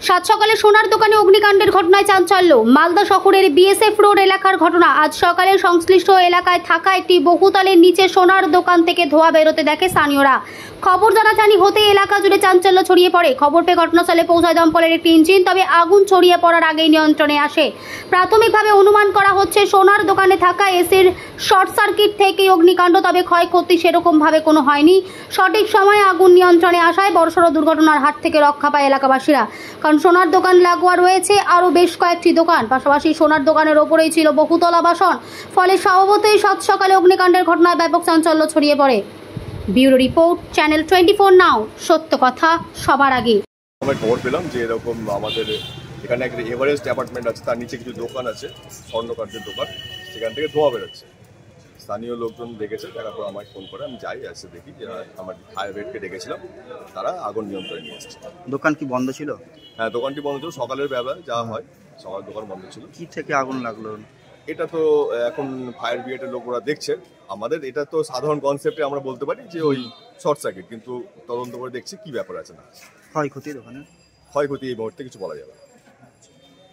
সাত সকালে সোনার দোকানে অগ্নিকাণ্ডের ঘটনায় চাঞ্চল্য। মালদা শহরের বিএসএফ রোড এলাকার ঘটনা। আজ সকালে সংশ্লিষ্ট এলাকায় থাকা একটি বহুতলের নিচে সোনার দোকান থেকে ধোঁয়া বেরোতে দেখে স্থানীয়রা। খবর জানাজানি হতে এলাকা জুড়ে চাঞ্চল্য ছড়িয়ে পড়ে। খবর পেয়ে ঘটনাস্থলে পৌঁছায় দমকলের একটি ইঞ্জিন, তবে আগুন ছড়িয়ে পড়ার আগেই নিয়ন্ত্রণে আসে। প্রাথমিকভাবে অনুমান করা হচ্ছে সোনার দোকানে থাকা এসির শর্ট সার্কিট থেকেই অগ্নিকাণ্ড, তবে ক্ষয়ক্ষতি সেরকম ভাবে কোনো হয়নি। সঠিক সময়ে আগুন নিয়ন্ত্রণে আসায় বড়সড় দুর্ঘটনার হাত থেকে রক্ষা পায় এলাকাবাসীরা। কারণ সোনার দোকান লাগোয়া রয়েছে আরও বেশ কয়েকটি দোকান, পাশাপাশি সোনার দোকানের ওপরেই ছিল বহুতল আবাসন। ফলে স্বভাবতই সাত সকালে অগ্নিকাণ্ডের ঘটনায় ব্যাপক চাঞ্চল্য ছড়িয়ে পড়ে। ব্যুরো রিপোর্ট, চ্যানেল 24 নাও, সত্য কথা সবার আগে। আমরা খবর পেলাম যে এরকম আমাদের এখানে একটা এভারেস্ট অ্যাপার্টমেন্ট আছে, তার নিচে কিছু দোকান আছে, স্বর্ণকার্যের দোকান, সেখান থেকে ধোঁয়া বেরোচ্ছে। স্থানীয় লোকজন দেখেছে, দেখার পর আমায় ফোন করে, আমি যাই, এসে দেখি যে আমার ফায়ার ব্রিগেডকে ডেকেছিলাম, তারা আগুন নিয়ন্ত্রণে নিয়ে এসেছে। দোকান কি বন্ধ ছিল? হ্যাঁ, দোকানটি বন্ধ ছিল, সকালের বেলা যা হয় সকাল দোকান বন্ধ ছিল। কি থেকে আগুন লাগলো? এটা তো এখন ফায়ার ব্রিগেডের লোকরা দেখছে। আমাদের এটা তো সাধারণ কনসেপ্টে আমরা বলতে পারি যে ওই শর্ট সার্কিট, কিন্তু তদন্ত করে দেখছি কি ব্যাপার আছে না। ক্ষয়ক্ষতি দোকানে? ক্ষয়ক্ষতি এই মুহূর্তে কিছু বলা যাবে না।